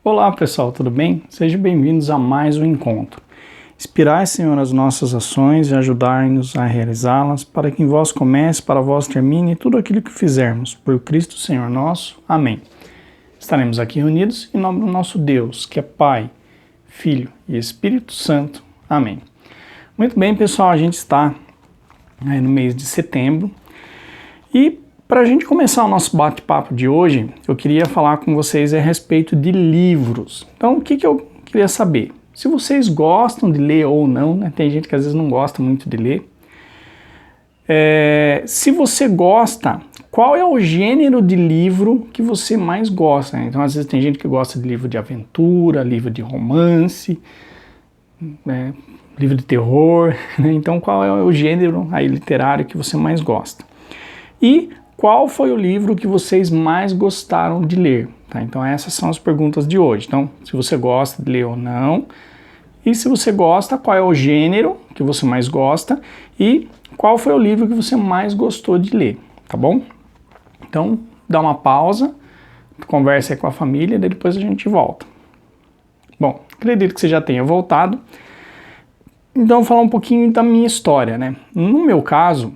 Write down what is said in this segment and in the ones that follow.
Olá pessoal, tudo bem? Sejam bem-vindos a mais um encontro. Inspirai, Senhor, as nossas ações e ajudai-nos a realizá-las, para que em vós comece, para vós termine tudo aquilo que fizermos. Por Cristo Senhor nosso. Amém. Estaremos aqui reunidos em nome do nosso Deus, que é Pai, Filho e Espírito Santo. Amém. Muito bem, pessoal, a gente está no mês de setembro e para a gente começar o nosso bate-papo de hoje, eu queria falar com vocês a respeito de livros. Então, o que eu queria saber? Se vocês gostam de ler ou não, né? Tem gente que às vezes não gosta muito de ler. Se você gosta, qual é o gênero de livro que você mais gosta? Então, às vezes tem gente que gosta de livro de aventura, livro de romance, né? Livro de terror. Né? Então, qual é o gênero aí literário que você mais gosta? E qual foi o livro que vocês mais gostaram de ler? Tá? Então essas são as perguntas de hoje. Então, se você gosta de ler ou não, e se você gosta, qual é o gênero que você mais gosta e qual foi o livro que você mais gostou de ler, tá bom? Então, dá uma pausa, conversa aí com a família e depois a gente volta. Bom, acredito que você já tenha voltado. Então, vou falar um pouquinho da minha história, né? No meu caso,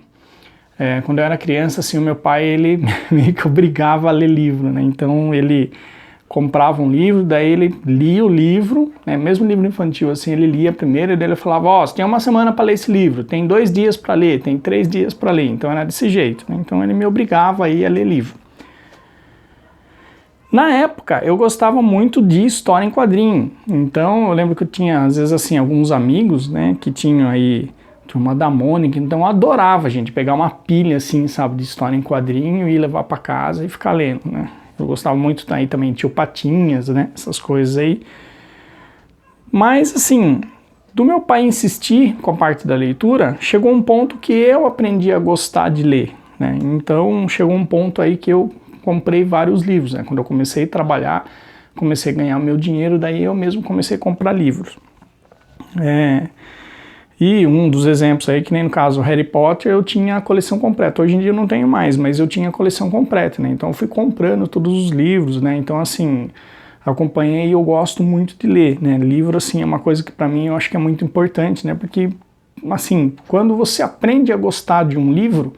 quando eu era criança, assim, o meu pai, ele meio que obrigava a ler livro, né? Então, ele comprava um livro, daí ele lia o livro, né? Mesmo livro infantil, assim, ele lia primeiro, e daí ele falava, você tem uma semana para ler esse livro, tem 2 dias para ler, tem 3 dias para ler. Então, era desse jeito, né? Então, ele me obrigava aí a ler livro. Na época, eu gostava muito de história em quadrinho. Então, eu lembro que eu tinha, às vezes, assim, alguns amigos, né, que tinham aí Turma da Mônica, então eu adorava, gente, pegar uma pilha, assim, sabe, de história em quadrinho e levar para casa e ficar lendo, né. Eu gostava muito aí também, Tio Patinhas, né, essas coisas aí. Mas, assim, do meu pai insistir com a parte da leitura, chegou um ponto que eu aprendi a gostar de ler, né. Então, chegou um ponto aí que eu comprei vários livros, né. Quando eu comecei a trabalhar, comecei a ganhar o meu dinheiro, daí eu mesmo comecei a comprar livros. E um dos exemplos aí, que nem no caso Harry Potter, eu tinha a coleção completa. Hoje em dia eu não tenho mais, mas eu tinha a coleção completa, né? Então eu fui comprando todos os livros, né? Então assim, acompanhei e eu gosto muito de ler, né? Livro, assim, é uma coisa que para mim eu acho que é muito importante, né? Porque, assim, quando você aprende a gostar de um livro,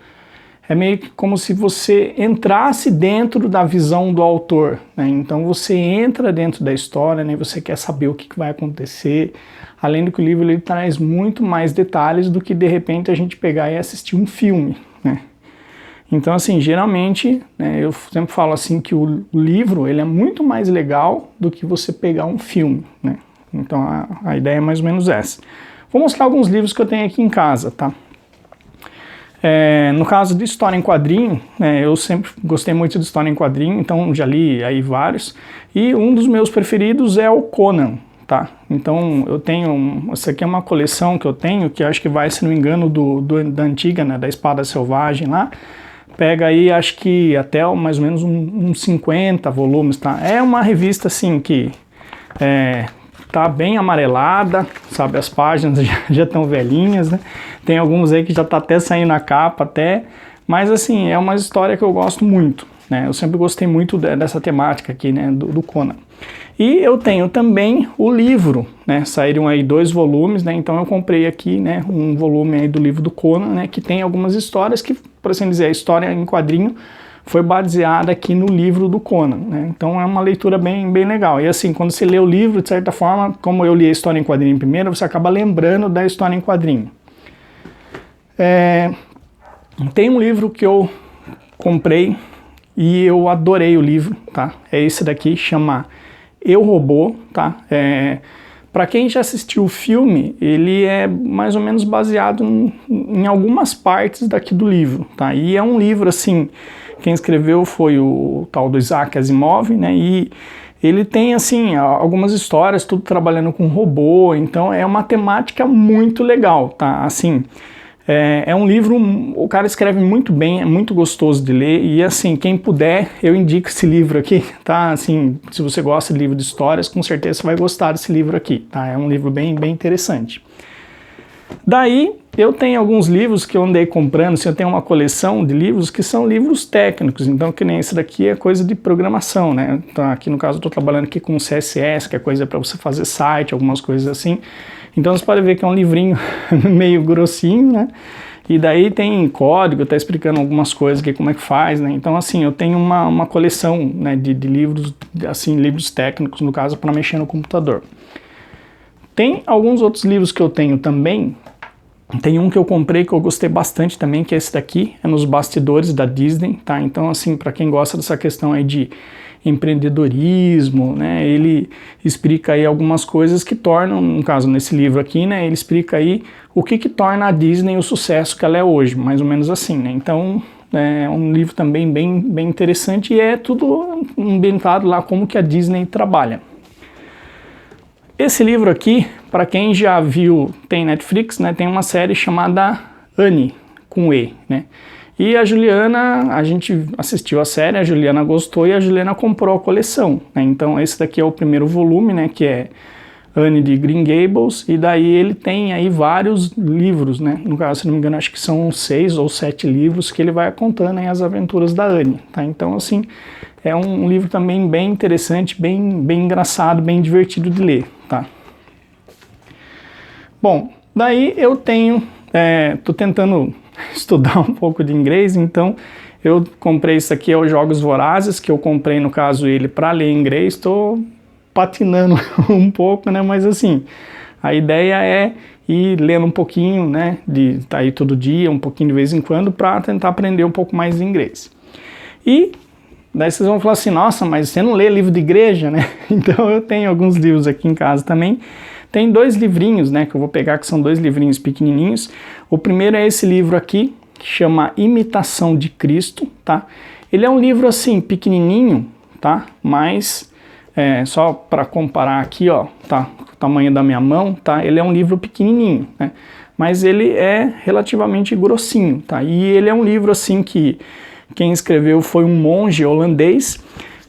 é meio que como se você entrasse dentro da visão do autor, né? Então você entra dentro da história, né? Você quer saber o que vai acontecer, além do que o livro ele traz muito mais detalhes do que de repente a gente pegar e assistir um filme, né? Então assim, geralmente, né, eu sempre falo assim que o livro ele é muito mais legal do que você pegar um filme, né? Então a ideia é mais ou menos essa. Vou mostrar alguns livros que eu tenho aqui em casa, tá? No caso de história em quadrinho, eu sempre gostei muito de história em quadrinho, então já li aí vários, e um dos meus preferidos é o Conan, tá? Então eu tenho, essa aqui é uma coleção que eu tenho, que acho que vai, se não me engano, da antiga, né, da Espada Selvagem lá, pega aí acho que até mais ou menos uns 50 volumes, tá? É uma revista assim que tá bem amarelada, sabe, as páginas já estão velhinhas, né? Tem alguns aí que já tá até saindo a capa até, mas assim, é uma história que eu gosto muito, né? Eu sempre gostei muito dessa temática aqui, né, do Conan. E eu tenho também o livro, né? Saíram aí 2 volumes, né? Então eu comprei aqui, né, um volume aí do livro do Conan, né, que tem algumas histórias que, por assim dizer, a história em quadrinho foi baseada aqui no livro do Conan, né? Então é uma leitura bem legal. E assim, quando você lê o livro, de certa forma, como eu li a história em quadrinho primeiro, você acaba lembrando da história em quadrinho. Tem um livro que eu comprei e eu adorei o livro, tá? É esse daqui, chama Eu, Robô, tá? Para quem já assistiu o filme, ele é mais ou menos baseado em algumas partes daqui do livro, tá? E é um livro, assim, quem escreveu foi o tal do Isaac Asimov, né? E ele tem, assim, algumas histórias, tudo trabalhando com robô, então é uma temática muito legal, tá? Assim, é um livro, o cara escreve muito bem, é muito gostoso de ler, e assim, quem puder, eu indico esse livro aqui, tá? Assim, se você gosta de livro de histórias, com certeza você vai gostar desse livro aqui, tá? É um livro bem interessante. Daí, eu tenho alguns livros que eu andei comprando, assim, eu tenho uma coleção de livros que são livros técnicos, então que nem esse daqui é coisa de programação, né? Então, aqui no caso eu estou trabalhando aqui com CSS, que é coisa para você fazer site, algumas coisas assim. Então você pode ver que é um livrinho meio grossinho, né? E daí tem código, tá explicando algumas coisas aqui, como é que faz, né? Então assim, eu tenho uma coleção, né, de livros, assim, livros técnicos, no caso, para mexer no computador. Tem alguns outros livros que eu tenho também. Tem um que eu comprei que eu gostei bastante também, que é esse daqui, é Nos Bastidores da Disney, tá? Então, assim, para quem gosta dessa questão aí de empreendedorismo, né, ele explica aí algumas coisas que tornam, no caso, nesse livro aqui, né, ele explica aí o que torna a Disney o sucesso que ela é hoje, mais ou menos assim, né? Então, é um livro também bem interessante e é tudo ambientado lá como que a Disney trabalha. Esse livro aqui, para quem já viu, tem Netflix, né, tem uma série chamada Annie, com E, né? E a Juliana, a gente assistiu a série, a Juliana gostou e a Juliana comprou a coleção, né? Então esse daqui é o primeiro volume, né, que é Annie de Green Gables, e daí ele tem aí vários livros, né? No caso, se não me engano, acho que são 6 ou 7 livros que ele vai contando aí as aventuras da Annie, tá? Então, assim, é um livro também bem interessante, bem engraçado, bem divertido de ler, tá? Bom, daí eu tenho, tô tentando estudar um pouco de inglês, então eu comprei isso aqui, é o Jogos Vorazes, que eu comprei, no caso, ele para ler inglês, tô patinando um pouco, né, mas assim, a ideia é ir lendo um pouquinho, né, de tá aí todo dia, um pouquinho de vez em quando, para tentar aprender um pouco mais de inglês. E daí vocês vão falar assim, nossa, mas você não lê livro de igreja, né? Então eu tenho alguns livros aqui em casa também. Tem 2 livrinhos, né, que eu vou pegar, que são 2 livrinhos pequenininhos. O primeiro é esse livro aqui, que chama Imitação de Cristo, tá? Ele é um livro assim, pequenininho, tá? Mas só para comparar aqui, ó, tá? O tamanho da minha mão, tá? Ele é um livro pequenininho, né? Mas ele é relativamente grossinho, tá? E ele é um livro assim que quem escreveu foi um monge holandês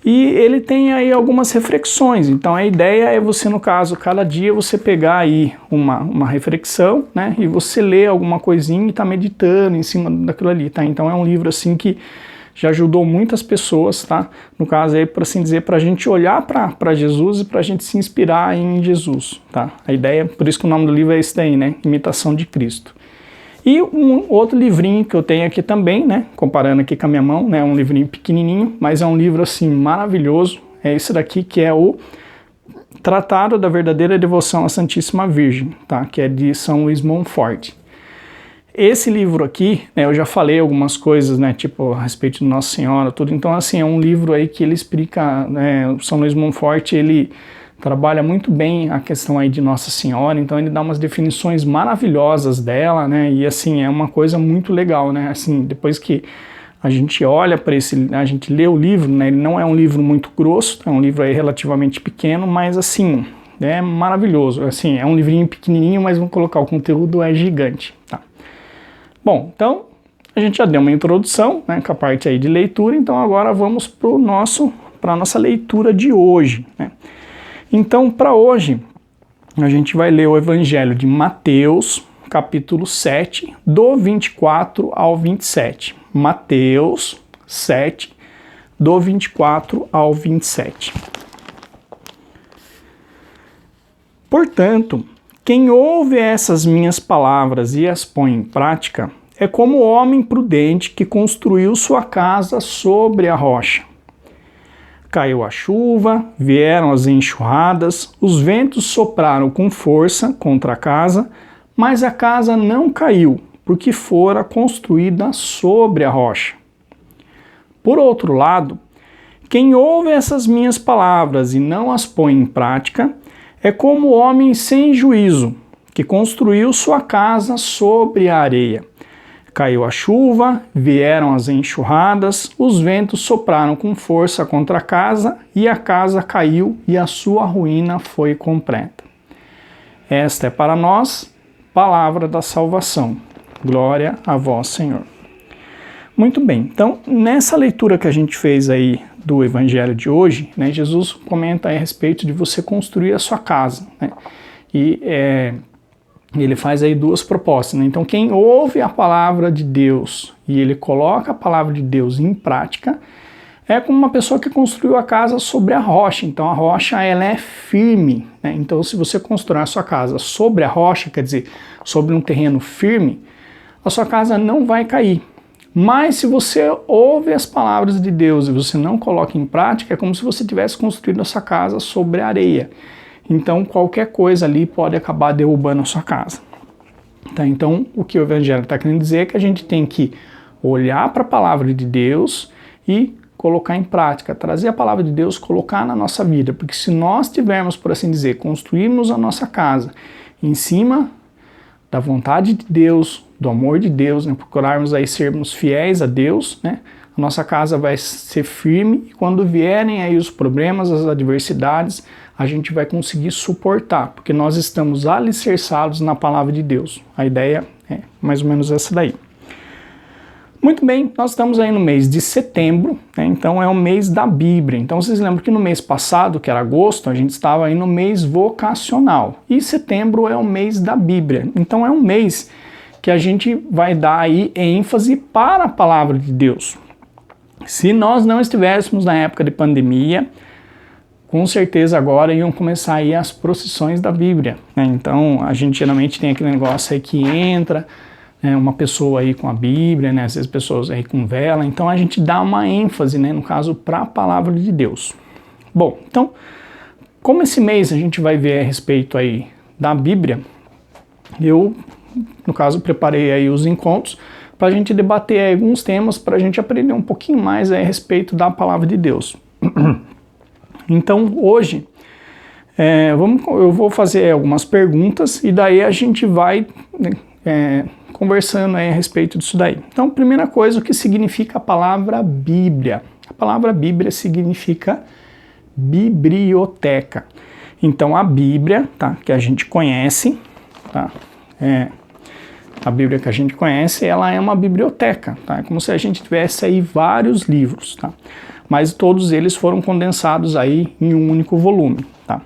e ele tem aí algumas reflexões. Então a ideia é você, no caso, cada dia você pegar aí uma reflexão, né? E você ler alguma coisinha e tá meditando em cima daquilo ali, tá? Então é um livro assim que já ajudou muitas pessoas, tá? No caso aí, por assim dizer, para a gente olhar para Jesus e para a gente se inspirar em Jesus, tá? A ideia, por isso que o nome do livro é esse daí, né? Imitação de Cristo. E um outro livrinho que eu tenho aqui também, né? Comparando aqui com a minha mão, né? Um livrinho pequenininho, mas é um livro assim maravilhoso. É esse daqui que é o Tratado da Verdadeira Devoção à Santíssima Virgem, tá? Que é de São Luís Montfort. Esse livro aqui, né, eu já falei algumas coisas, né, tipo a respeito de Nossa Senhora, tudo. Então, assim, é um livro aí que ele explica, né, São Luís Montfort, ele trabalha muito bem a questão aí de Nossa Senhora, então ele dá umas definições maravilhosas dela, né, e assim, é uma coisa muito legal, né, assim, depois que a gente olha para a gente lê o livro, né, ele não é um livro muito grosso, é um livro aí relativamente pequeno, mas assim, é maravilhoso, assim, é um livrinho pequenininho, mas vamos colocar, o conteúdo é gigante, tá? Bom, então a gente já deu uma introdução, né, com a parte aí de leitura, então agora vamos para a nossa leitura de hoje, né? Então, para hoje, a gente vai ler o Evangelho de Mateus, capítulo 7, do 24 ao 27. Mateus 7, do 24 ao 27. Portanto, quem ouve essas minhas palavras e as põe em prática é como o homem prudente que construiu sua casa sobre a rocha. Caiu a chuva, vieram as enxurradas, os ventos sopraram com força contra a casa, mas a casa não caiu, porque fora construída sobre a rocha. Por outro lado, quem ouve essas minhas palavras e não as põe em prática é como o homem sem juízo, que construiu sua casa sobre a areia. Caiu a chuva, vieram as enxurradas, os ventos sopraram com força contra a casa, e a casa caiu, e a sua ruína foi completa. Esta é para nós palavra da salvação. Glória a vós, Senhor. Muito bem, então nessa leitura que a gente fez aí do Evangelho de hoje, né, Jesus comenta aí a respeito de você construir a sua casa, né? E ele faz aí duas propostas, né? Então quem ouve a palavra de Deus e ele coloca a palavra de Deus em prática, é como uma pessoa que construiu a casa sobre a rocha. Então a rocha ela é firme, né? Então se você constrói a sua casa sobre a rocha, quer dizer, sobre um terreno firme, a sua casa não vai cair. Mas se você ouve as palavras de Deus e você não coloca em prática, é como se você tivesse construído a sua casa sobre areia. Então qualquer coisa ali pode acabar derrubando a sua casa. Tá? Então o que o Evangelho está querendo dizer é que a gente tem que olhar para a palavra de Deus e colocar em prática, trazer a palavra de Deus, colocar na nossa vida. Porque se nós tivermos, por assim dizer, construirmos a nossa casa em cima da vontade de Deus, do amor de Deus, né? Procurarmos aí sermos fiéis a Deus, né? A nossa casa vai ser firme e quando vierem aí os problemas, as adversidades, a gente vai conseguir suportar, porque nós estamos alicerçados na palavra de Deus. A ideia é mais ou menos essa daí. Muito bem, nós estamos aí no mês de setembro, né? Então é o mês da Bíblia. Então vocês lembram que no mês passado, que era agosto, a gente estava aí no mês vocacional. E setembro é o mês da Bíblia. Então é um mês que a gente vai dar aí ênfase para a palavra de Deus. Se nós não estivéssemos na época de pandemia, com certeza agora iam começar aí as procissões da Bíblia, né? Então a gente geralmente tem aquele negócio aí que entra uma pessoa aí com a Bíblia, né? Às vezes pessoas aí com vela, então a gente dá uma ênfase, né? No caso, para a palavra de Deus. Bom, então, como esse mês a gente vai ver a respeito aí da Bíblia, eu, no caso, preparei aí os encontros para a gente debater aí alguns temas, para a gente aprender um pouquinho mais aí a respeito da palavra de Deus. Então, hoje, eu vou fazer algumas perguntas e daí a gente vai conversando aí a respeito disso daí. Então, primeira coisa, o que significa a palavra Bíblia? A palavra Bíblia significa biblioteca. Então, a Bíblia, tá, que a gente conhece, tá, a Bíblia que a gente conhece, ela é uma biblioteca, tá? É como se a gente tivesse aí vários livros, tá? Mas todos eles foram condensados aí em um único volume, tá?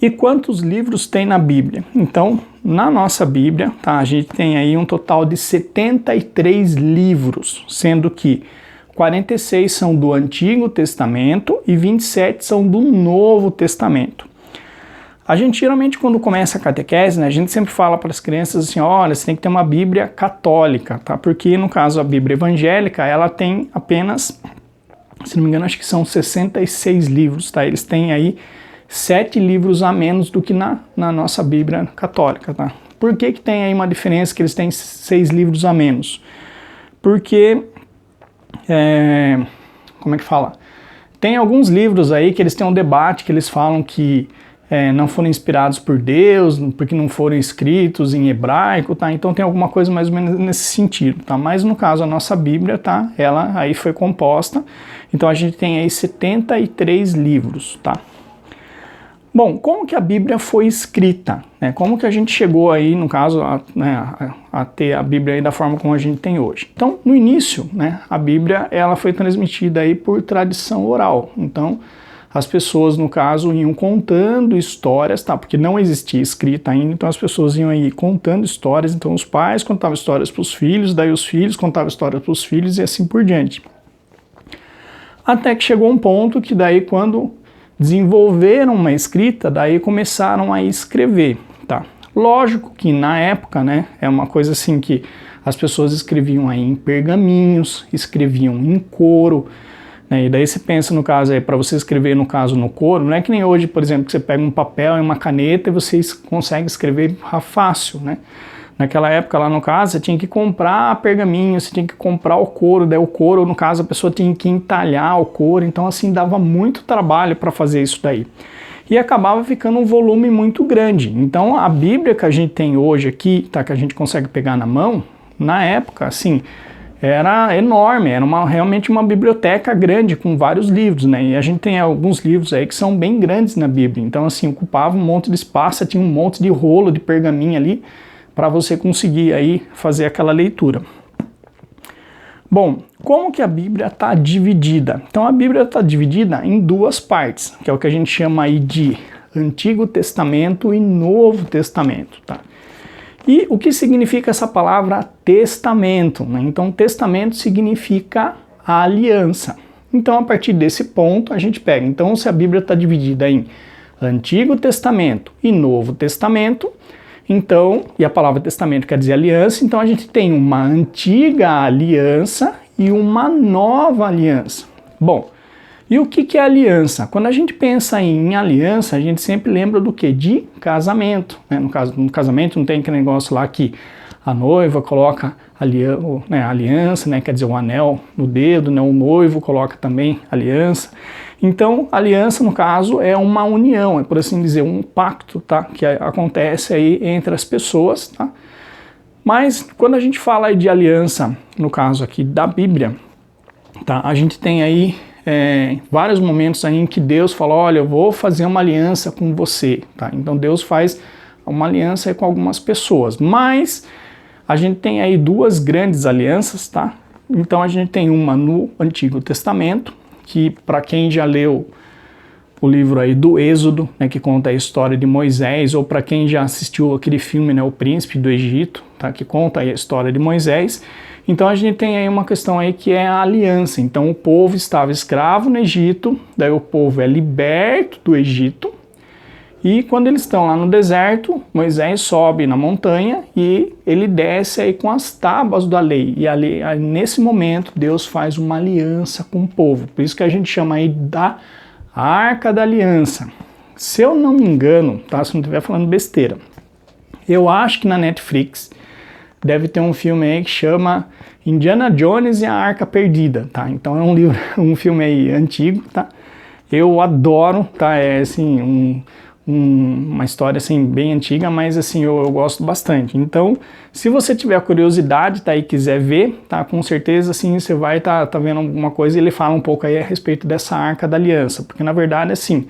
E quantos livros tem na Bíblia? Então, na nossa Bíblia, tá, a gente tem aí um total de 73 livros, sendo que 46 são do Antigo Testamento e 27 são do Novo Testamento. A gente geralmente quando começa a catequese, né, a gente sempre fala para as crianças assim, olha, você tem que ter uma Bíblia católica, tá? Porque no caso a Bíblia evangélica, ela tem apenas, se não me engano, acho que são 66 livros, tá? Eles têm aí 7 livros a menos do que na nossa Bíblia católica, tá? Por que tem aí uma diferença que eles têm 6 livros a menos? Porque, como é que fala? Tem alguns livros aí que eles têm um debate que eles falam que não foram inspirados por Deus, porque não foram escritos em hebraico, tá? Então tem alguma coisa mais ou menos nesse sentido, tá? Mas no caso a nossa Bíblia, tá? Ela aí foi composta, então a gente tem aí 73 livros, tá? Bom, como que a Bíblia foi escrita? Né? Como que a gente chegou aí, no caso, a ter a Bíblia aí da forma como a gente tem hoje? Então, no início, né, a Bíblia ela foi transmitida aí por tradição oral. Então, as pessoas, no caso, iam contando histórias, tá? Porque não existia escrita ainda, então as pessoas iam aí contando histórias. Então, os pais contavam histórias para os filhos, daí os filhos contavam histórias para os filhos e assim por diante. Até que chegou um ponto que daí, quando desenvolveram uma escrita, daí começaram a escrever, tá? Lógico que na época, né, é uma coisa assim que as pessoas escreviam aí em pergaminhos, escreviam em couro, né, e daí você pensa no caso aí, para você escrever no caso no couro, não é que nem hoje, por exemplo, que você pega um papel e uma caneta e você consegue escrever fácil, né? Naquela época lá no caso, você tinha que comprar pergaminho, você tinha que comprar o couro, daí o couro, no caso, a pessoa tinha que entalhar o couro, então assim, dava muito trabalho para fazer isso daí. E acabava ficando um volume muito grande. Então a Bíblia que a gente tem hoje aqui, tá, que a gente consegue pegar na mão, na época, assim, era enorme, era realmente uma biblioteca grande com vários livros, né? E a gente tem alguns livros aí que são bem grandes na Bíblia, então assim, ocupava um monte de espaço, tinha um monte de rolo de pergaminho ali, para você conseguir aí fazer aquela leitura. Bom, como que a Bíblia está dividida? Então a Bíblia está dividida em duas partes, que é o que a gente chama aí de Antigo Testamento e Novo Testamento, tá? E o que significa essa palavra testamento, né? Então, testamento significa a aliança. Então, a partir desse ponto, a gente pega. Então, se a Bíblia está dividida em Antigo Testamento e Novo Testamento, então, e a palavra testamento quer dizer aliança, então a gente tem uma antiga aliança e uma nova aliança. Bom, e o que é aliança? Quando a gente pensa em aliança, a gente sempre lembra do quê? De casamento, né? No casamento não tem aquele negócio lá que a noiva coloca aliança, né? Quer dizer, um anel no dedo, né? O noivo coloca também aliança. Então, aliança, no caso, é uma união, é por assim dizer, um pacto, tá? Que acontece aí entre as pessoas, tá? Mas, quando a gente fala aí de aliança, no caso aqui da Bíblia, tá? A gente tem aí vários momentos aí em que Deus fala, olha, eu vou fazer uma aliança com você, tá? Então, Deus faz uma aliança aí com algumas pessoas, mas a gente tem aí duas grandes alianças, tá? Então, a gente tem uma no Antigo Testamento, que para quem já leu o livro aí do Êxodo, né, que conta a história de Moisés, ou para quem já assistiu aquele filme, né, O Príncipe do Egito, tá, que conta aí a história de Moisés, então a gente tem aí uma questão aí que é a aliança. Então o povo estava escravo no Egito, daí o povo é liberto do Egito, e quando eles estão lá no deserto, Moisés sobe na montanha e ele desce aí com as tábuas da lei. E ali, nesse momento Deus faz uma aliança com o povo. Por isso que a gente chama aí da Arca da Aliança. Se eu não me engano, tá? Se não estiver falando besteira, eu acho que na Netflix deve ter um filme aí que chama Indiana Jones e a Arca Perdida, tá? Então é um livro, um filme aí antigo, tá? Eu adoro, tá? É assim, uma história assim bem antiga, mas assim eu gosto bastante. Então, se você tiver curiosidade, tá, e quiser ver, tá, com certeza assim você vai tá vendo alguma coisa e ele fala um pouco aí a respeito dessa Arca da Aliança, porque na verdade assim,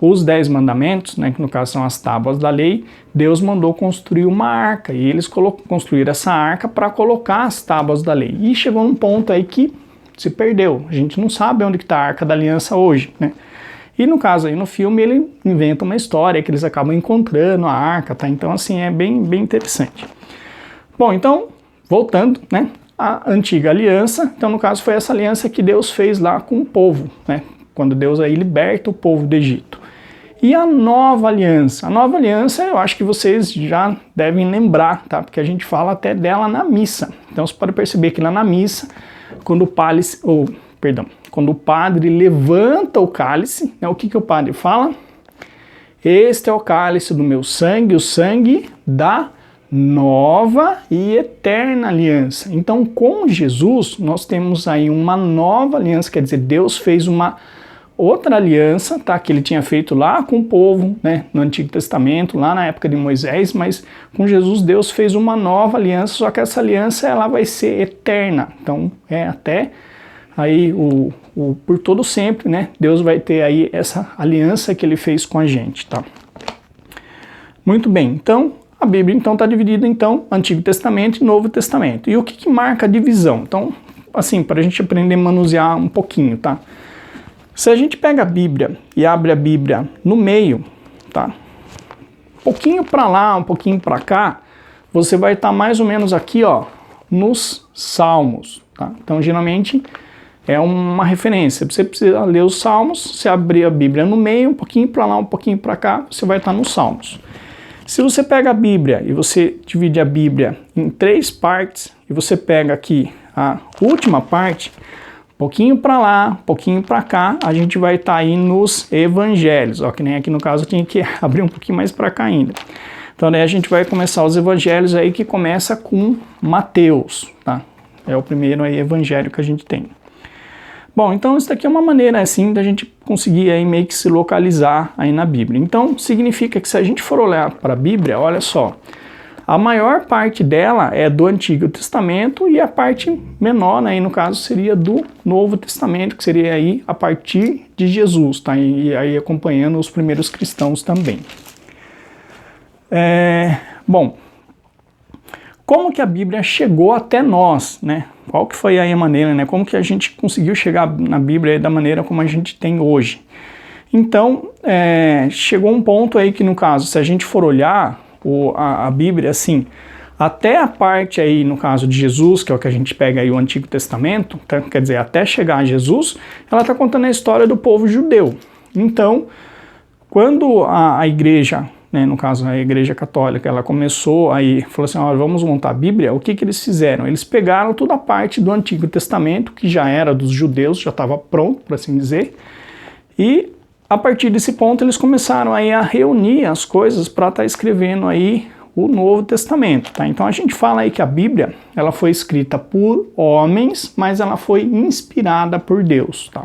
os 10 mandamentos, né, que no caso são as tábuas da lei, Deus mandou construir uma arca e eles construíram essa arca para colocar as tábuas da lei. E chegou num ponto aí que se perdeu. A gente não sabe onde que está a Arca da Aliança hoje, né? E no caso aí no filme ele inventa uma história que eles acabam encontrando a arca, tá? Então assim é bem interessante. Bom, então voltando, né? A antiga aliança, então no caso foi essa aliança que Deus fez lá com o povo, né? Quando Deus aí liberta o povo do Egito. E a nova aliança? A nova aliança eu acho que vocês já devem lembrar, tá? Porque a gente fala até dela na missa. Então você pode perceber que lá na missa, quando o padre levanta o cálice, né, o que o padre fala? Este é o cálice do meu sangue, o sangue da nova e eterna aliança. Então, com Jesus, nós temos aí uma nova aliança, quer dizer, Deus fez uma outra aliança, tá, que ele tinha feito lá com o povo, né, no Antigo Testamento, lá na época de Moisés, mas com Jesus Deus fez uma nova aliança, só que essa aliança ela vai ser eterna. Então, até aí por todo sempre, né? Deus vai ter aí essa aliança que ele fez com a gente, tá? Muito bem, então a Bíblia então está dividida então Antigo Testamento e Novo Testamento. E o que marca a divisão? Então, assim, para a gente aprender a manusear um pouquinho, tá? Se a gente pega a Bíblia e abre a Bíblia no meio, tá? Um pouquinho para lá, um pouquinho para cá, você vai estar mais ou menos aqui, ó, nos Salmos, tá? Então, geralmente é uma referência. Você precisa ler os Salmos, você abrir a Bíblia no meio, um pouquinho para lá, um pouquinho para cá, você vai estar nos Salmos. Se você pega a Bíblia e você divide a Bíblia em 3 partes, e você pega aqui a última parte, um pouquinho para lá, um pouquinho para cá, a gente vai estar aí nos Evangelhos. Ó, que nem aqui no caso eu tinha que abrir um pouquinho mais para cá ainda. Então daí a gente vai começar os Evangelhos aí, que começa com Mateus, tá? É o primeiro aí evangelho que a gente tem. Bom, então isso daqui é uma maneira assim da gente conseguir aí meio que se localizar aí na Bíblia. Então significa que se a gente for olhar para a Bíblia, olha só, a maior parte dela é do Antigo Testamento e a parte menor, né, aí no caso seria do Novo Testamento, que seria aí a partir de Jesus, tá? E aí acompanhando os primeiros cristãos também. Bom, como que a Bíblia chegou até nós, né? Qual que foi aí a maneira, né? Como que a gente conseguiu chegar na Bíblia da maneira como a gente tem hoje? Então, chegou um ponto aí que, no caso, se a gente for olhar a Bíblia, assim, até a parte aí, no caso de Jesus, que é o que a gente pega aí o Antigo Testamento, tá? Quer dizer, até chegar a Jesus, ela está contando a história do povo judeu. Então, quando a igreja, né, no caso a igreja católica, ela começou aí, falou assim, olha, vamos montar a Bíblia, o que que eles fizeram? Eles pegaram toda a parte do Antigo Testamento, que já era dos judeus, já estava pronto, por assim dizer, e a partir desse ponto eles começaram aí a reunir as coisas para estar escrevendo aí o Novo Testamento, tá? Então a gente fala aí que a Bíblia, ela foi escrita por homens, mas ela foi inspirada por Deus, tá?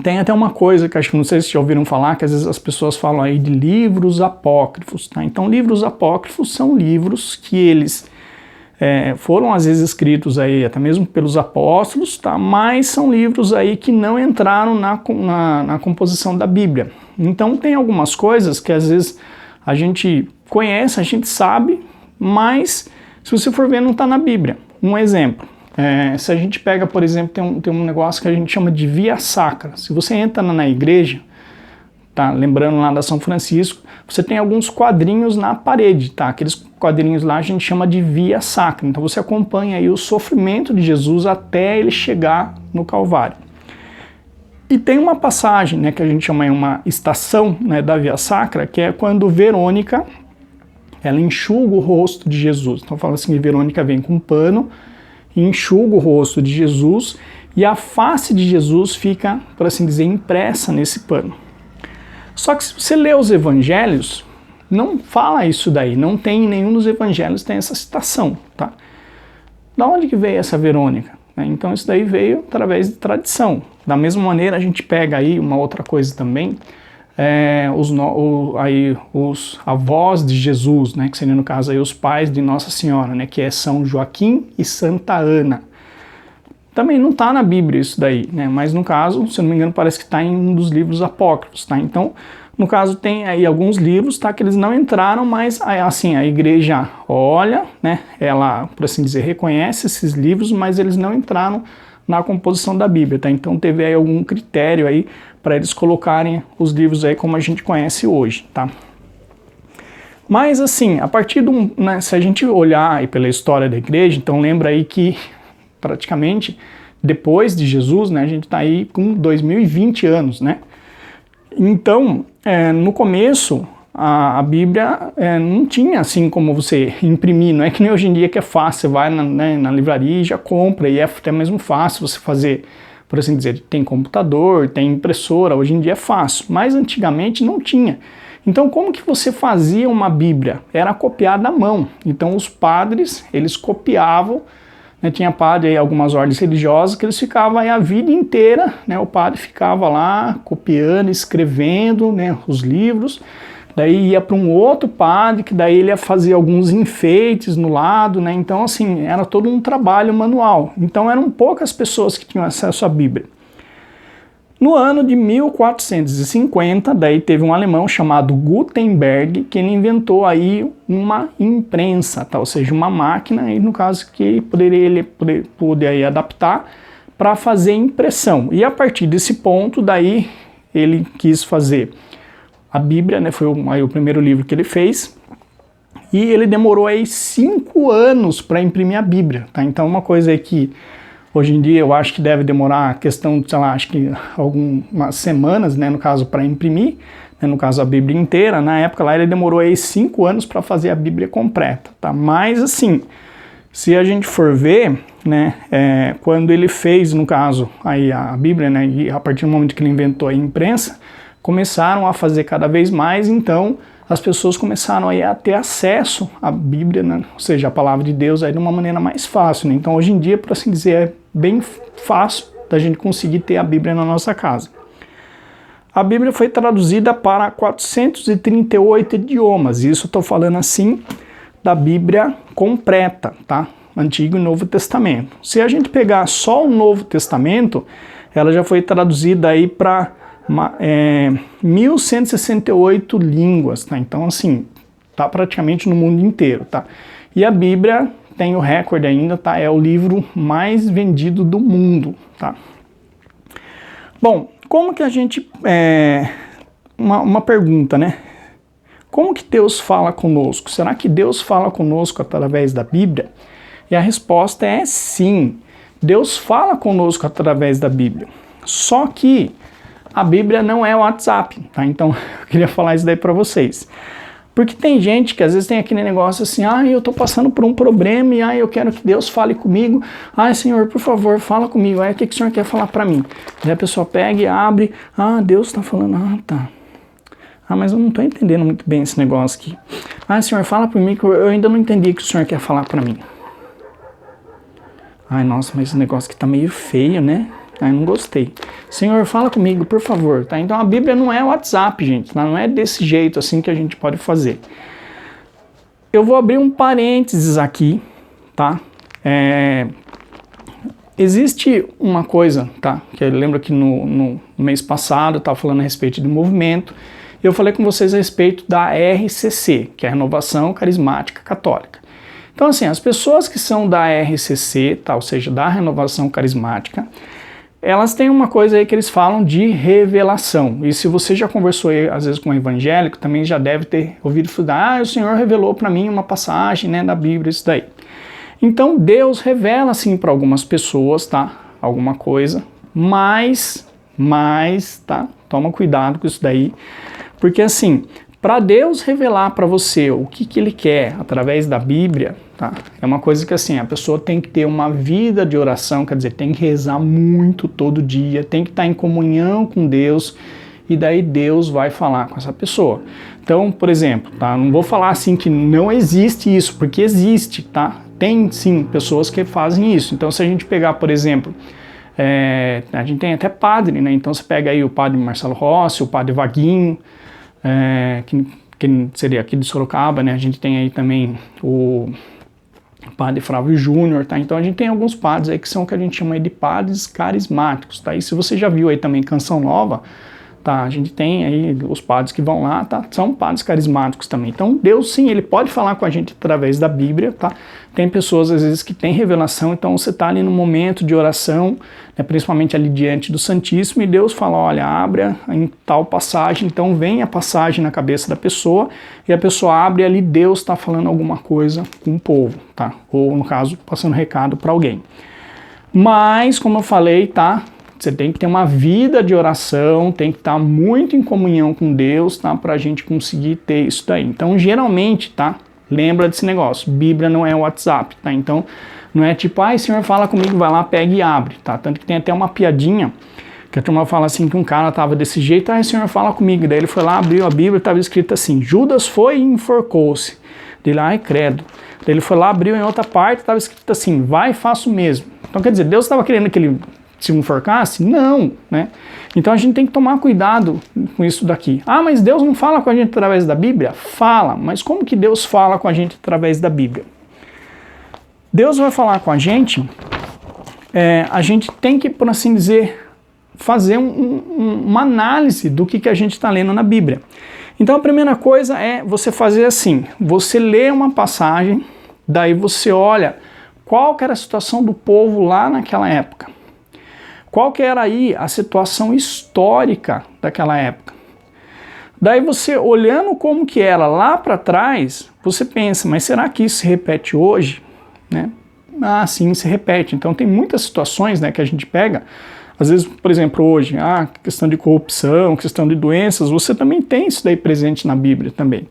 Tem até uma coisa que acho que não sei se já ouviram falar, que às vezes as pessoas falam aí de livros apócrifos, tá? Então livros apócrifos são livros que eles foram às vezes escritos aí até mesmo pelos apóstolos, tá? Mas são livros aí que não entraram na composição da Bíblia. Então tem algumas coisas que às vezes a gente conhece, a gente sabe, mas se você for ver não está na Bíblia. Um exemplo, se a gente pega, por exemplo, tem um negócio que a gente chama de via sacra. Se você entra na igreja, tá? Lembrando lá da São Francisco, você tem alguns quadrinhos na parede, tá? Aqueles quadrinhos lá a gente chama de via sacra. Então você acompanha aí o sofrimento de Jesus até ele chegar no Calvário. E tem uma passagem, né, que a gente chama de uma estação, né, da via sacra, que é quando Verônica, ela enxuga o rosto de Jesus. Então fala assim, Verônica vem com um pano, enxuga o rosto de Jesus e a face de Jesus fica, por assim dizer, impressa nesse pano. Só que se você lê os evangelhos, não fala isso daí, não tem em nenhum dos evangelhos tem essa citação, tá? Da onde que veio essa Verônica? Então isso daí veio através de tradição. Da mesma maneira a gente pega aí uma outra coisa também, os avós de Jesus, né, que seriam no caso aí os pais de Nossa Senhora, né, que é São Joaquim e Santa Ana. Também não está na Bíblia isso daí, né, mas no caso, se eu não me engano, parece que está em um dos livros apócrifos, tá? Então, no caso tem aí alguns livros, tá, que eles não entraram, mas assim, a igreja olha, né, ela, por assim dizer, reconhece esses livros, mas eles não entraram na composição da Bíblia, tá? Então teve aí algum critério aí para eles colocarem os livros aí como a gente conhece hoje, tá? Mas assim, a partir né, se a gente olhar aí pela história da igreja, então lembra aí que praticamente depois de Jesus, né, a gente está aí com 2020 anos, né? Então, no começo, a Bíblia não tinha assim como você imprimir, não é que nem hoje em dia que é fácil, você vai na livraria e já compra, e é até mesmo fácil você fazer, por assim dizer, tem computador, tem impressora, hoje em dia é fácil, mas antigamente não tinha. Então como que você fazia uma Bíblia? Era copiada à mão, então os padres, eles copiavam, né, tinha padre aí, algumas ordens religiosas que eles ficavam aí a vida inteira, né, o padre ficava lá copiando, escrevendo, né, os livros, daí ia para um outro padre, que daí ele ia fazer alguns enfeites no lado, né, então assim, era todo um trabalho manual, então eram poucas pessoas que tinham acesso à Bíblia. No ano de 1450, daí teve um alemão chamado Gutenberg, que ele inventou aí uma imprensa, tá? Ou seja, uma máquina, aí no caso que ele poderia adaptar para fazer impressão. E a partir desse ponto, daí ele quis fazer a Bíblia, né? Foi aí o primeiro livro que ele fez. E ele demorou aí 5 anos para imprimir a Bíblia, tá? Então uma coisa aí que hoje em dia eu acho que deve demorar questão, sei lá, acho que algumas semanas, né, no caso para imprimir, né, no caso a Bíblia inteira. Na época lá ele demorou aí 5 anos para fazer a Bíblia completa, tá? Mas assim, se a gente for ver, né, quando ele fez, no caso, aí a Bíblia, né, e a partir do momento que ele inventou a imprensa, começaram a fazer cada vez mais, então as pessoas começaram aí a ter acesso à Bíblia, né? Ou seja, a palavra de Deus aí de uma maneira mais fácil, né? Então hoje em dia, por assim dizer, é bem fácil da gente conseguir ter a Bíblia na nossa casa. A Bíblia foi traduzida para 438 idiomas, isso eu estou falando assim da Bíblia completa, tá? Antigo e Novo Testamento. Se a gente pegar só o Novo Testamento, ela já foi traduzida aí para 1168 línguas, tá? Então assim, tá praticamente no mundo inteiro, tá? E a Bíblia tem o recorde ainda, tá? É o livro mais vendido do mundo, tá? Bom, como que a gente... Uma pergunta, né? Como que Deus fala conosco? Será que Deus fala conosco através da Bíblia? E a resposta é sim. Deus fala conosco através da Bíblia. Só que a Bíblia não é o WhatsApp, tá? Então, eu queria falar isso daí para vocês. Porque tem gente que às vezes tem aquele negócio assim, eu tô passando por um problema e eu quero que Deus fale comigo. Senhor, por favor, fala comigo. Aí, o que o Senhor quer falar para mim? Aí a pessoa pega e abre, Deus tá falando, tá. Mas eu não tô entendendo muito bem esse negócio aqui. Senhor, fala para mim que eu ainda não entendi o que o Senhor quer falar para mim. Nossa, mas esse negócio aqui tá meio feio, né? Não gostei. Senhor, fala comigo, por favor, tá? Então a Bíblia não é WhatsApp, gente, tá? Não é desse jeito assim que a gente pode fazer. Eu vou abrir um parênteses aqui, tá? Existe uma coisa, tá? Que eu lembro que no mês passado eu estava falando a respeito de movimento. Eu falei com vocês a respeito da RCC, que é a Renovação Carismática Católica. Então, assim, as pessoas que são da RCC, tá? Ou seja, da Renovação Carismática, elas têm uma coisa aí que eles falam de revelação. E se você já conversou aí, às vezes com um evangélico, também já deve ter ouvido falar, o Senhor revelou para mim uma passagem, né, da Bíblia, isso daí. Então Deus revela assim para algumas pessoas, tá? Alguma coisa, mas, tá? Toma cuidado com isso daí, porque assim, para Deus revelar para você o que Ele quer através da Bíblia, tá? É uma coisa que assim, a pessoa tem que ter uma vida de oração, quer dizer, tem que rezar muito todo dia, tem que estar em comunhão com Deus, e daí Deus vai falar com essa pessoa. Então, por exemplo, tá? Não vou falar assim que não existe isso, porque existe, tá? Tem sim pessoas que fazem isso. Então, se a gente pegar, por exemplo, a gente tem até padre, né? Então você pega aí o padre Marcelo Rossi, o padre Vaguinho, que seria aqui de Sorocaba, né? A gente tem aí também o padre Flávio Júnior, tá? Então a gente tem alguns padres aí que são o que a gente chama aí de padres carismáticos, tá? E se você já viu aí também Canção Nova, tá? A gente tem aí os padres que vão lá, tá? São padres carismáticos também. Então Deus sim, Ele pode falar com a gente através da Bíblia, tá? Tem pessoas às vezes que têm revelação, então você tá ali no momento de oração, né, principalmente ali diante do Santíssimo, e Deus fala, olha, abra em tal passagem, então vem a passagem na cabeça da pessoa, e a pessoa abre e ali Deus está falando alguma coisa com o povo, tá? Ou no caso, passando recado para alguém. Mas, como eu falei, tá? Você tem que ter uma vida de oração, tem que estar muito em comunhão com Deus, tá? Pra gente conseguir ter isso daí. Então, geralmente, tá? Lembra desse negócio, Bíblia não é WhatsApp, tá? Então, não é tipo, Senhor, fala comigo, vai lá, pega e abre, tá? Tanto que tem até uma piadinha, que a turma fala assim, que um cara tava desse jeito, Senhor, fala comigo. Daí ele foi lá, abriu a Bíblia, tava escrito assim, Judas foi e enforcou-se. Dele, credo. Daí ele foi lá, abriu em outra parte, tava escrito assim, vai, faço mesmo. Então, quer dizer, Deus estava querendo que ele se enforcasse? Não, né? Então a gente tem que tomar cuidado com isso daqui. Mas Deus não fala com a gente através da Bíblia? Fala, mas como que Deus fala com a gente através da Bíblia? Deus vai falar com a gente tem que, por assim dizer, fazer uma análise do que a gente está lendo na Bíblia. Então a primeira coisa é você fazer assim, você lê uma passagem, daí você olha qual que era a situação do povo lá naquela época. Qual que era aí a situação histórica daquela época? Daí você, olhando como que era lá para trás, você pensa, mas será que isso se repete hoje? Né? Sim, se repete. Então tem muitas situações, né, que a gente pega, às vezes, por exemplo, hoje, questão de corrupção, questão de doenças, você também tem isso daí presente na Bíblia também.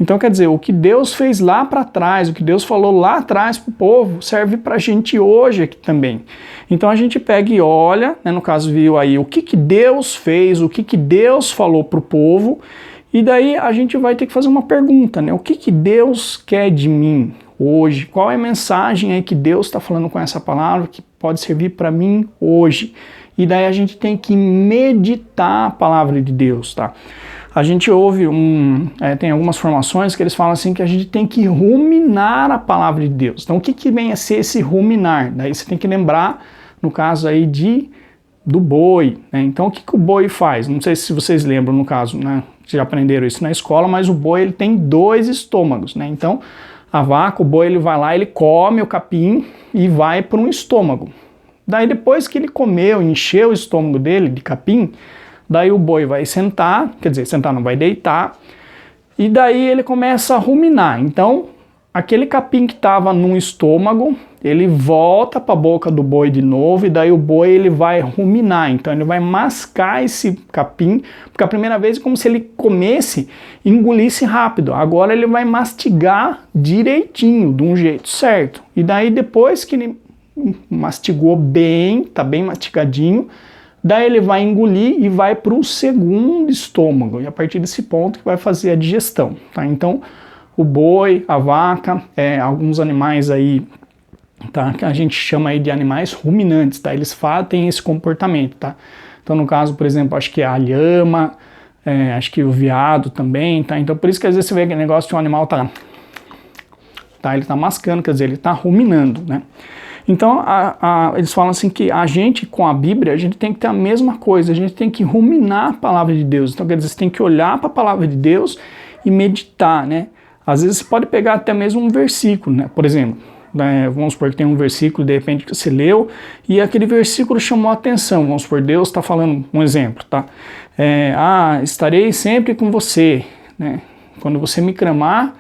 Então, quer dizer, o que Deus fez lá para trás, o que Deus falou lá atrás para o povo, serve para a gente hoje aqui também. Então a gente pega e olha, né, no caso viu aí o que Deus fez, o que Deus falou para o povo, e daí a gente vai ter que fazer uma pergunta, né? O que Deus quer de mim hoje? Qual é a mensagem aí que Deus está falando com essa palavra que pode servir para mim hoje? E daí a gente tem que meditar a palavra de Deus, tá? A gente ouve tem algumas formações que eles falam assim que a gente tem que ruminar a palavra de Deus. Então o que vem a ser esse ruminar? Daí você tem que lembrar, no caso aí do boi, né? Então o que o boi faz? Não sei se vocês lembram no caso, né? Vocês já aprenderam isso na escola, mas o boi ele tem 2 estômagos, né? Então a vaca, o boi ele vai lá, ele come o capim e vai para um estômago. Daí depois que ele comeu, encheu o estômago dele de capim, daí o boi vai sentar, quer dizer, sentar não vai deitar, e daí ele começa a ruminar. Então, aquele capim que estava no estômago, ele volta para a boca do boi de novo, e daí o boi ele vai ruminar, então ele vai mascar esse capim, porque a primeira vez é como se ele comesse e engolisse rápido, agora ele vai mastigar direitinho, de um jeito certo. E daí depois que ele mastigou bem, tá bem mastigadinho, daí ele vai engolir e vai para o segundo estômago, e a partir desse ponto que vai fazer a digestão, tá? Então, o boi, a vaca, alguns animais aí, tá, que a gente chama aí de animais ruminantes, tá? Eles têm esse comportamento, tá? Então, no caso, por exemplo, acho que a lhama, acho que o veado também, tá? Então, por isso que às vezes você vê aquele negócio que um animal ele tá mascando, quer dizer, ele tá ruminando, né? Então, eles falam assim que a gente, com a Bíblia, a gente tem que ter a mesma coisa, a gente tem que ruminar a palavra de Deus. Então, quer dizer, você tem que olhar para a palavra de Deus e meditar, né? Às vezes você pode pegar até mesmo um versículo, né? Por exemplo, vamos supor que tem um versículo, de repente, que você leu, e aquele versículo chamou a atenção. Vamos supor, Deus está falando, um exemplo, tá? Estarei sempre com você, né? Quando você me clamar,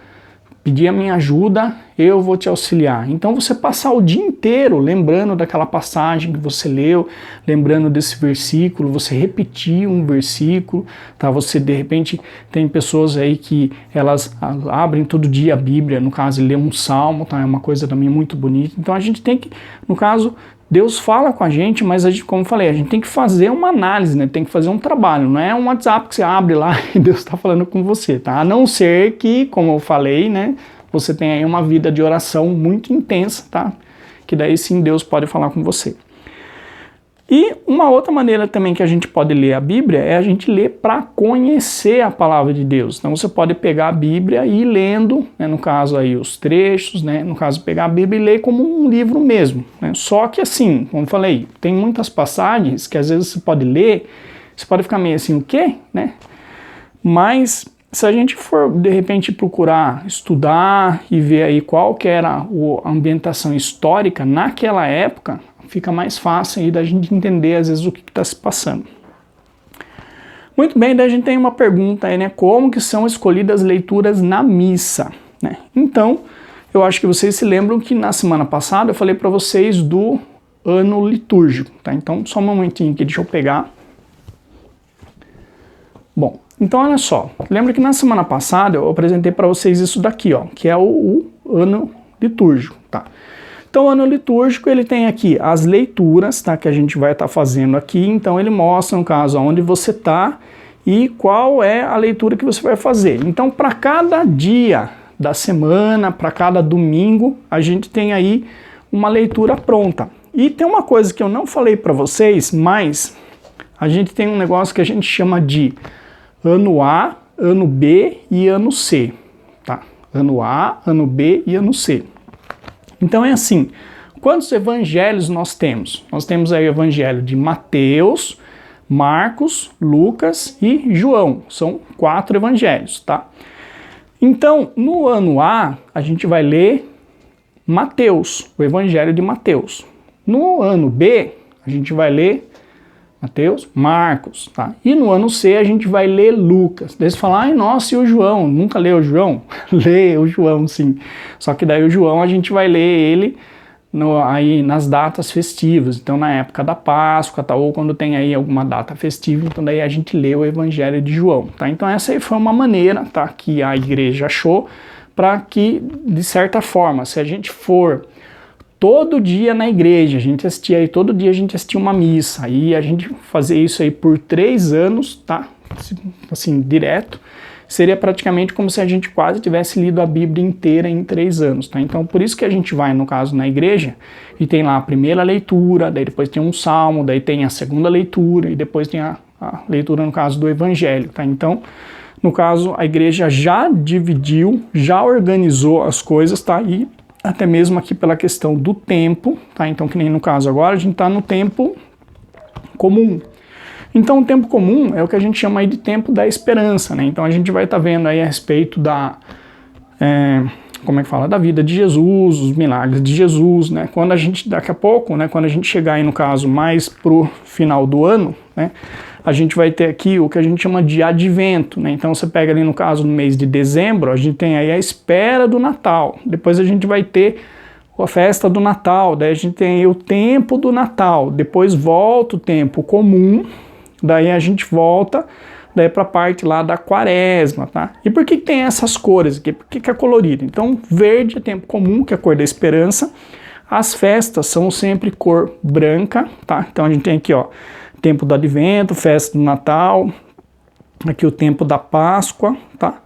pedir a minha ajuda, eu vou te auxiliar. Então você passar o dia inteiro lembrando daquela passagem que você leu, lembrando desse versículo, você repetir um versículo, tá? Você de repente tem pessoas aí que elas abrem todo dia a Bíblia, no caso lê um salmo, tá? É uma coisa também muito bonita. Então a gente tem que, no caso, Deus fala com a gente, mas a gente, como eu falei, a gente tem que fazer uma análise, né? Tem que fazer um trabalho, não é um WhatsApp que você abre lá e Deus está falando com você, tá? A não ser que, como eu falei, né? Você tem aí uma vida de oração muito intensa, tá? Que daí sim Deus pode falar com você. E uma outra maneira também que a gente pode ler a Bíblia é a gente ler para conhecer a palavra de Deus. Então você pode pegar a Bíblia e ir lendo, né, no caso aí os trechos, né, no caso pegar a Bíblia e ler como um livro mesmo, né? Só que assim, como eu falei, tem muitas passagens que às vezes você pode ler, você pode ficar meio assim, o quê? Né? Mas se a gente for de repente procurar estudar e ver aí qual que era a ambientação histórica naquela época, fica mais fácil aí da gente entender às vezes o que está se passando. Muito bem, daí a gente tem uma pergunta aí, né? Como que são escolhidas leituras na missa, né? Então, eu acho que vocês se lembram que na semana passada eu falei para vocês do ano litúrgico, tá? Então, só um momentinho aqui, deixa eu pegar. Bom, então olha só, lembra que na semana passada eu apresentei para vocês isso daqui, ó, que é o ano litúrgico, tá? Então o ano litúrgico ele tem aqui as leituras, tá, que a gente vai estar fazendo aqui, então ele mostra, no caso, onde você está e qual é a leitura que você vai fazer. Então para cada dia da semana, para cada domingo, a gente tem aí uma leitura pronta. E tem uma coisa que eu não falei para vocês, mas a gente tem um negócio que a gente chama de ano A, ano B e ano C, tá? Ano A, ano B e ano C. Então é assim, quantos evangelhos nós temos? Nós temos aí o evangelho de Mateus, Marcos, Lucas e João. São 4 evangelhos, tá? Então, no ano A, a gente vai ler Mateus, o evangelho de Mateus. No ano B, a gente vai ler Mateus, Marcos, tá? E no ano C a gente vai ler Lucas. Daí você fala, ai nossa, e o João? Nunca leu o João? Lê o João, sim. Só que daí o João a gente vai ler ele aí nas datas festivas. Então na época da Páscoa, tá? Ou quando tem aí alguma data festiva, então daí a gente lê o Evangelho de João, tá? Então essa aí foi uma maneira, tá? Que a igreja achou para que, de certa forma, se a gente for todo dia na igreja, a gente assistia aí, todo dia a gente assistia uma missa, aí a gente fazer isso aí por 3 anos, tá? Assim, direto, seria praticamente como se a gente quase tivesse lido a Bíblia inteira em 3 anos, tá? Então, por isso que a gente vai, no caso, na igreja, e tem lá a primeira leitura, daí depois tem um salmo, daí tem a segunda leitura, e depois tem a leitura, no caso, do Evangelho, tá? Então, no caso, a igreja já dividiu, já organizou as coisas, tá? E até mesmo aqui pela questão do tempo, tá? Então, que nem no caso agora, a gente está no tempo comum. Então, o tempo comum é o que a gente chama aí de tempo da esperança, né? Então, a gente vai estar vendo aí a respeito como é que fala, da vida de Jesus, os milagres de Jesus, né? Quando a gente, daqui a pouco, né, quando a gente chegar aí no caso mais pro final do ano, né, a gente vai ter aqui o que a gente chama de advento, né? Então você pega ali no caso no mês de dezembro, a gente tem aí a espera do Natal, depois a gente vai ter a festa do Natal, daí a gente tem aí o tempo do Natal, depois volta o tempo comum, daí a gente volta daí para a parte lá da quaresma, tá? E por que tem essas cores aqui? Por que é colorido? Então, verde é tempo comum, que é a cor da esperança. As festas são sempre cor branca, tá? Então a gente tem aqui, ó, tempo do advento, festa do Natal, aqui o tempo da Páscoa, tá?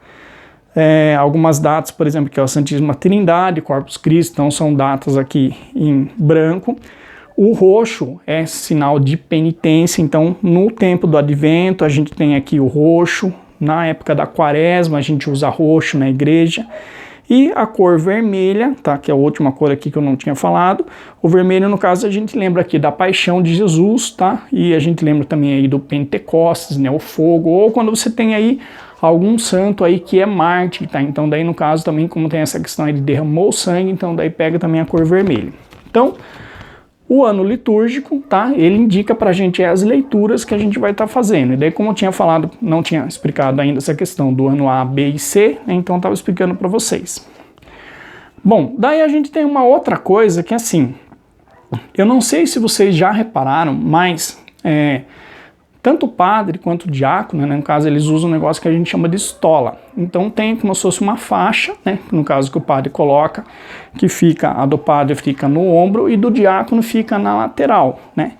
Algumas datas, por exemplo, que é a Santíssima Trindade, Corpus Christi, então são datas aqui em branco. O roxo é sinal de penitência, então no tempo do advento a gente tem aqui o roxo, na época da quaresma a gente usa roxo na igreja, e a cor vermelha, tá, que é a última cor aqui que eu não tinha falado, o vermelho no caso a gente lembra aqui da paixão de Jesus, tá, e a gente lembra também aí do Pentecostes, né, o fogo, ou quando você tem aí algum santo aí que é mártir, tá, então daí no caso também como tem essa questão, ele derramou sangue, então daí pega também a cor vermelha. Então, o ano litúrgico, tá? Ele indica pra gente as leituras que a gente vai estar fazendo. E daí, como eu tinha falado, não tinha explicado ainda essa questão do ano A, B e C, né? Então eu estava explicando para vocês. Bom, daí a gente tem uma outra coisa que assim, eu não sei se vocês já repararam, mas tanto o padre quanto o diácono, né, no caso eles usam um negócio que a gente chama de estola. Então tem como se fosse uma faixa, né, no caso que o padre coloca, que fica, a do padre fica no ombro e do diácono fica na lateral, né.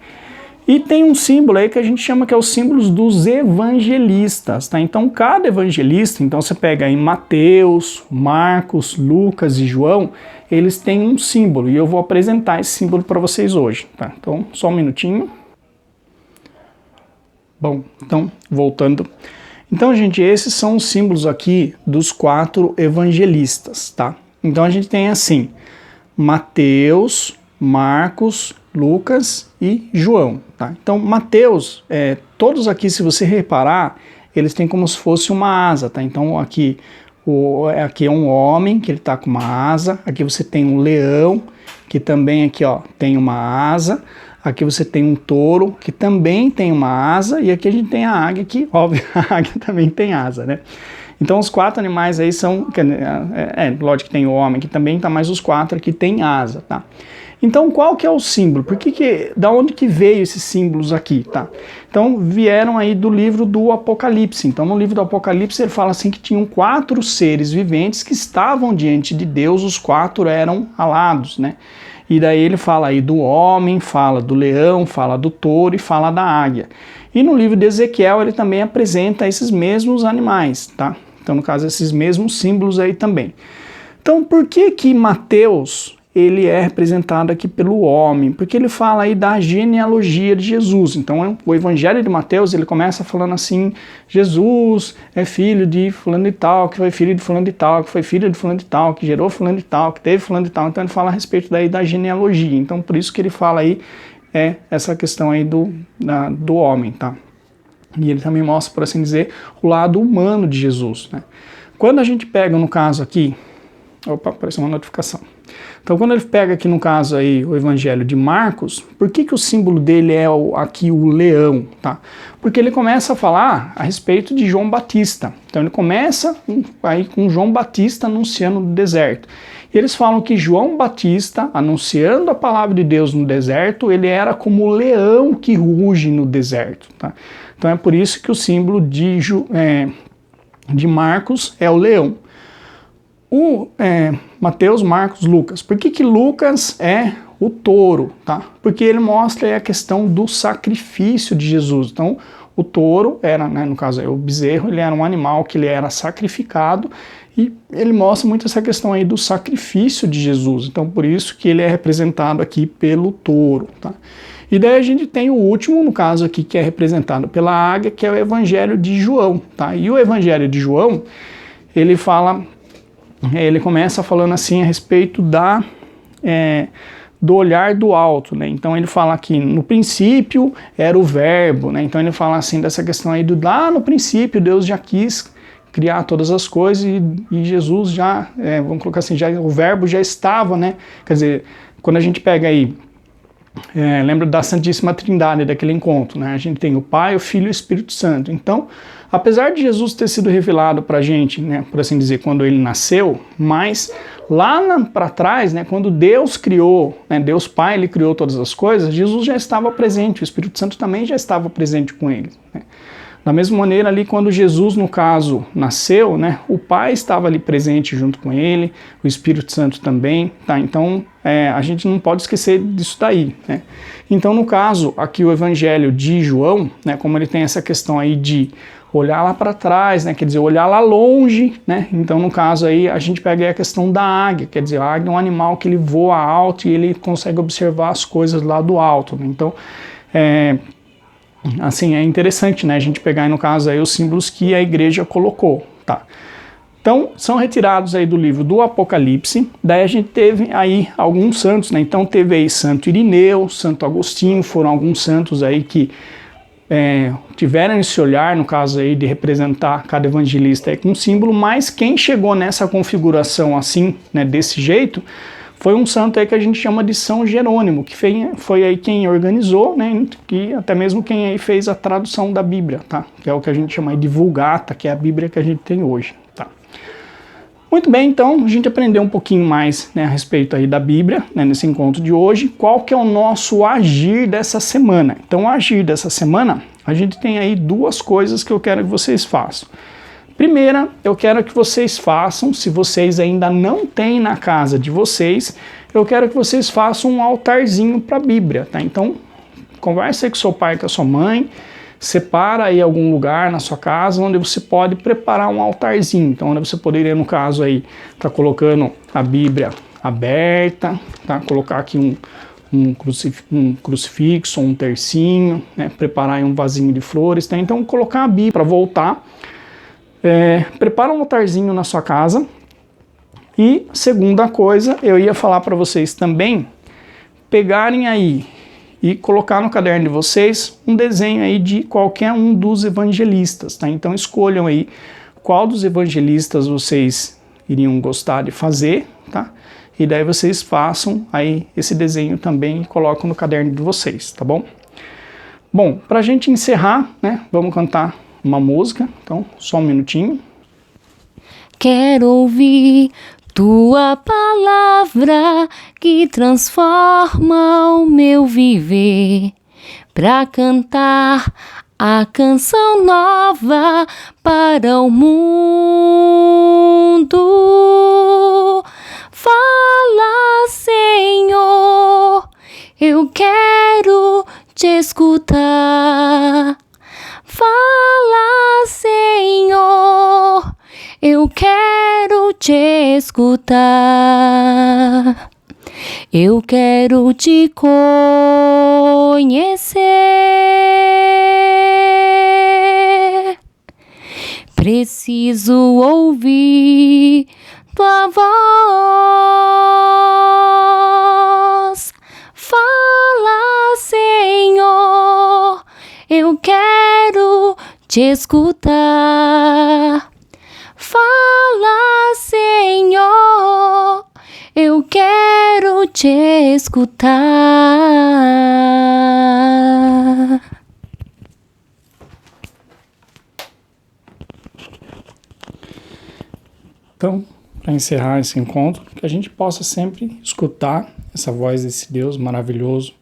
E tem um símbolo aí que a gente chama que é os símbolos dos evangelistas, tá? Então cada evangelista, então você pega aí Mateus, Marcos, Lucas e João, eles têm um símbolo e eu vou apresentar esse símbolo para vocês hoje, tá? Então só um minutinho. Bom, então, voltando. Então, gente, esses são os símbolos aqui dos 4 evangelistas, tá? Então, a gente tem assim, Mateus, Marcos, Lucas e João, tá? Então, Mateus, todos aqui, se você reparar, eles têm como se fosse uma asa, tá? Então, aqui é um homem, que ele tá com uma asa. Aqui você tem um leão, que também aqui, ó, tem uma asa. Aqui você tem um touro, que também tem uma asa, e aqui a gente tem a águia, que, óbvio, a águia também tem asa, né? Então os 4 animais aí são, lógico que tem o homem que também tá, mas os 4 aqui tem asa, tá? Então qual que é o símbolo? Da onde que veio esses símbolos aqui, tá? Então vieram aí do livro do Apocalipse. Então no livro do Apocalipse ele fala assim que tinham 4 seres viventes que estavam diante de Deus, os 4 eram alados, né? E daí ele fala aí do homem, fala do leão, fala do touro e fala da águia. E no livro de Ezequiel ele também apresenta esses mesmos animais, tá? Então, no caso, esses mesmos símbolos aí também. Então, por que Mateus ele é representado aqui pelo homem? Porque ele fala aí da genealogia de Jesus. Então, o Evangelho de Mateus, ele começa falando assim, Jesus é filho de fulano de tal, que foi filho de fulano de tal, que foi filho de fulano de tal, que gerou fulano de tal, que teve fulano de tal. Então, ele fala a respeito daí da genealogia. Então, por isso que ele fala aí essa questão aí do homem, tá? E ele também mostra, por assim dizer, o lado humano de Jesus, né? Quando a gente pega, no caso aqui, opa, apareceu uma notificação. Então, quando ele pega aqui, no caso aí, o Evangelho de Marcos, por que o símbolo dele é aqui o leão, tá? Porque ele começa a falar a respeito de João Batista. Então, ele começa aí com João Batista anunciando no deserto. E eles falam que João Batista, anunciando a palavra de Deus no deserto, ele era como o leão que ruge no deserto, tá? Então, é por isso que o símbolo de Marcos é o leão. Mateus, Marcos, Lucas. Por que Lucas é o touro, tá? Porque ele mostra aí a questão do sacrifício de Jesus. Então, o touro era, né, no caso, o bezerro, ele era um animal que ele era sacrificado e ele mostra muito essa questão aí do sacrifício de Jesus. Então, por isso que ele é representado aqui pelo touro, tá? E daí a gente tem o último, no caso aqui, que é representado pela águia, que é o Evangelho de João, tá? E o Evangelho de João, ele começa falando assim a respeito do olhar do alto, né? Então ele fala aqui, no princípio era o verbo, né? Então ele fala assim dessa questão aí lá no princípio Deus já quis criar todas as coisas e Jesus já, vamos colocar assim, o verbo já estava, né? Quer dizer, quando a gente pega aí, lembra da Santíssima Trindade, daquele encontro, né? A gente tem o Pai, o Filho e o Espírito Santo. Então, apesar de Jesus ter sido revelado para a gente, né, por assim dizer, quando ele nasceu, mas lá para trás, né, quando Deus criou, né, Deus Pai, ele criou todas as coisas, Jesus já estava presente, o Espírito Santo também já estava presente com ele, né? Da mesma maneira ali, quando Jesus, no caso, nasceu, né, o Pai estava ali presente junto com ele, o Espírito Santo também, tá? Então, a gente não pode esquecer disso daí, né? Então, no caso, aqui o Evangelho de João, né, como ele tem essa questão aí de olhar lá para trás, né, quer dizer, olhar lá longe, né? Então, no caso aí, a gente pega aí a questão da águia, quer dizer, a águia é um animal que ele voa alto e ele consegue observar as coisas lá do alto, né? Então, assim, é interessante, né, a gente pegar, no caso, aí os símbolos que a igreja colocou, tá? Então, são retirados aí do livro do Apocalipse, daí a gente teve aí alguns santos, né, então teve aí Santo Irineu, Santo Agostinho, foram alguns santos aí que tiveram esse olhar, no caso aí, de representar cada evangelista aí com um símbolo, mas quem chegou nessa configuração assim, né, desse jeito, foi um santo aí que a gente chama de São Jerônimo, que foi aí quem organizou, né, que até mesmo quem aí fez a tradução da Bíblia, tá? Que é o que a gente chama de Vulgata, que é a Bíblia que a gente tem hoje, tá? Muito bem, então a gente aprendeu um pouquinho mais, né, a respeito aí da Bíblia, né, nesse encontro de hoje. Qual que é o nosso agir dessa semana? Então, o agir dessa semana, a gente tem aí duas coisas que eu quero que vocês façam. Primeira, eu quero que vocês façam, se vocês ainda não têm na casa de vocês, eu quero que vocês façam um altarzinho para a Bíblia, tá? Então, converse aí com seu pai e com a sua mãe, separa aí algum lugar na sua casa onde você pode preparar um altarzinho. Então, onde você poderia, no caso aí, tá colocando a Bíblia aberta, tá? Colocar aqui um crucifixo, um tercinho, né? Preparar aí um vasinho de flores, tá? Então, colocar a Bíblia para voltar. Prepara um altarzinho na sua casa. E segunda coisa, eu ia falar para vocês também pegarem aí e colocar no caderno de vocês um desenho aí de qualquer um dos evangelistas, tá? Então escolham aí qual dos evangelistas vocês iriam gostar de fazer, tá? E daí vocês façam aí esse desenho também e colocam no caderno de vocês, tá bom? Bom, para a gente encerrar, né, vamos cantar uma música, então só um minutinho. Quero ouvir tua palavra que transforma o meu viver, pra cantar a canção nova para o mundo. Fala, Senhor, eu quero te escutar. Fala, Senhor, eu quero te escutar. Eu quero te conhecer. Preciso ouvir tua voz. Fala, Senhor, eu quero te escutar. Fala, Senhor, eu quero te escutar. Então, para encerrar esse encontro, que a gente possa sempre escutar essa voz desse Deus maravilhoso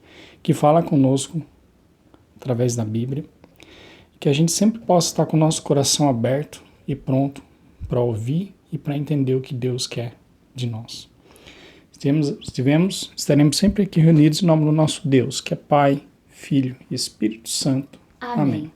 que fala conosco através da Bíblia, que a gente sempre possa estar com o nosso coração aberto e pronto para ouvir e para entender o que Deus quer de nós. Estaremos sempre aqui reunidos em nome do nosso Deus, que é Pai, Filho e Espírito Santo. Amém.